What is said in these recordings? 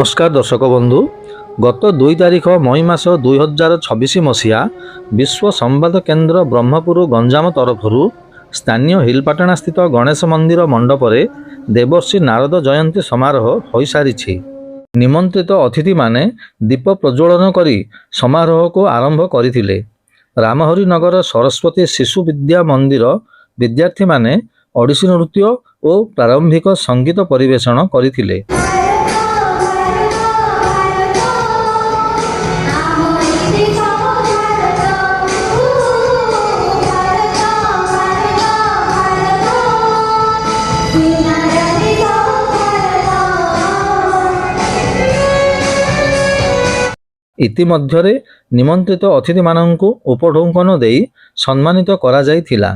नमस्कार दर्शक बंधु गत 2 तारिख मई मास 2026 मसीहा विश्व संवाद केन्द्र ब्रह्मपुर गंजाम तरफ स्थानीय हिलपाटना स्थित गणेश मंदिर मंडपरे देवर्षि नारद जयंती समारोह हो सारी। निमंत्रित अतिथि माने दीप प्रज्वलन करी समारोह को आरंभ करथिले। रामहरि नगर सरस्वती शिशु विद्या मंदिर विद्यार्थी माने ओडिसी नृत्य और प्रारंभिक संगीत परिवेषण करथिले। इतिमध्यरे निमंत्रित अतिथि माननकु उपढौकन देई सम्मानित करा जायथिला।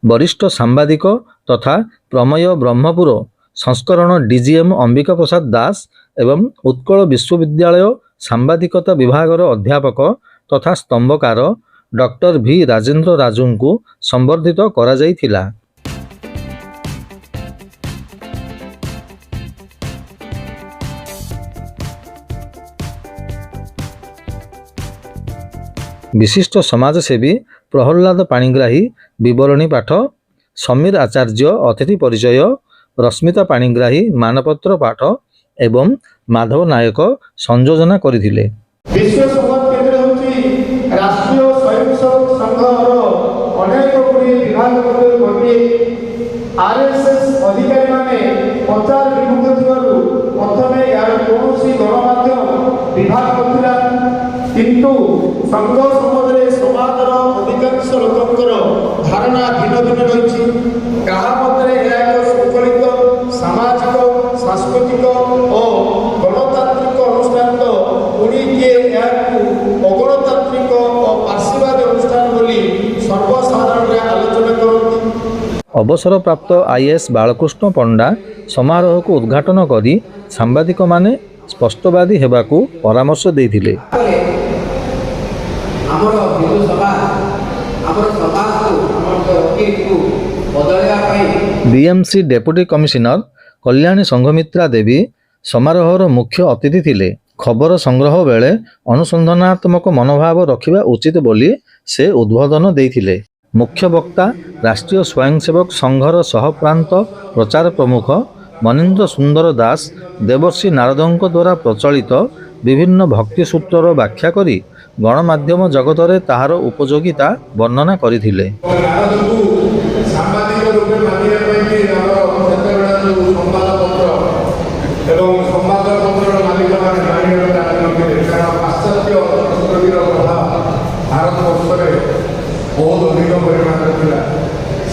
वरिष्ठ सांबादिक तथा प्रमेय ब्रह्मपुर संस्करण डीजीएम अंबिका प्रसाद दास एवं उत्कल विश्वविद्यालय सांबादिकता विभागर अध्यापक तथा स्तंभकार डॉक्टर भी राजेंद्र राजू को संबर्धित करा जायथिला। विशिष्ट समाजसेवी प्रहल्लाद पाणिग्राही विवरणी पाठ, समीर आचार्य अतिथि परिचय, रश्मिता पाणिग्राही मानपत्र पाठ एवं माधव नायक संयोजना करथिले। विश्व संवाद केंद्र होची राष्ट्रीय स्वयंसेवक संघर अनेक गुड़ी विभाग गोटे आरएसएस अधिकारी माने प्रचार विमुख थिबारु प्रथमे यार कोनोसी गणमाध्यम विभाग करथिला, किंतु संघ समाजरे समाजर अधिकांश लोकंकर धारणा भिन्न भिन्न रहिछि। काहा मतरे एक संकलित सामाजिक सांस्कृतिक और गणतांत्रिक अनुष्ठान तो उनी के अगणतांत्रिक और पार्श्ववादी अनुष्ठान बोली सर्वसाधारण आलोचना करती। अवसर प्राप्त आईएएस बालकृष्ण पंडा समारोह को उद्घाटन करी सांबादिक माने स्पष्टवादी हेबाकू परामर्श देथिले। BMC deputy commissioner Kalyani Sanghamitra Devi समारोहर मुख्य अतिथि थिले। खबर संग्रह बेले अनुसंधानात्मक मनोभाव रखिबा उचित बोली से उद्बोधन देथिले। मुख्य वक्ता राष्ट्रीय स्वयंसेवक संघर सहप्रांत प्रचार प्रमुख मनीन्द्र सुंदर दास देवर्षि नारदों द्वारा प्रचलित विभिन्न भक्ति सूत्रर व्याख्या करी गणमाध्यम जगतरे ताहार उपयोगिता वर्णना करथिले। सामाजिक रूप में मानिया पे कि संवादपत्र एवं